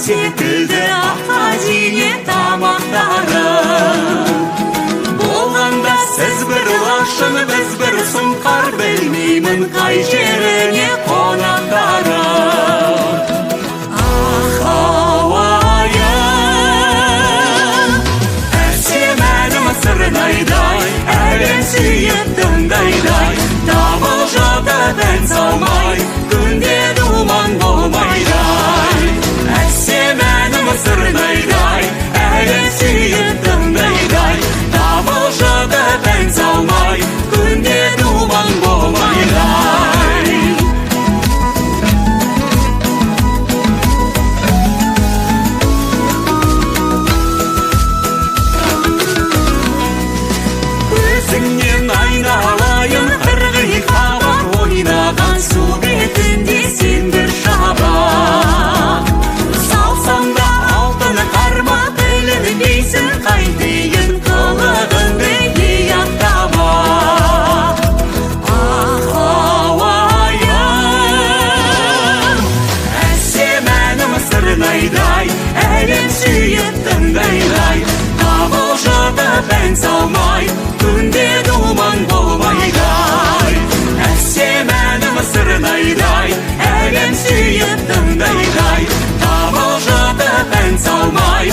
секілді ақ-хазине тамақтарым. Болғанда сіз бір лашын, біз бір сұңқар, білмеймін қай жеріне қонақтарым. Ах, ауайым, әсем әнім сырнайдай, әлем сүйіп тыңдайдай, Табалжада дән салмай, күнде думан болмайдай. Әсем әнім сырнайдай, әлем сүйіп тыңдайдай, Табалжада дән салмай, күнде думан болмайдай. Өзіңнен айналайын, ырғи қабақ ойнаған су бетінде сен бір шабақ. Салсам да алтын қарма, білінбейсің қайтейін қылығыңды аяқтамақ. Ах, ауайым, әсем әнім сырнайдай, әлем сүйіп тыңдайдай, Табалжада дән салмай, күнде думан болмайдай. Әсем әнім сырнайдай, әлем сүйіп тыңдайдай, Табалжада дән салмай,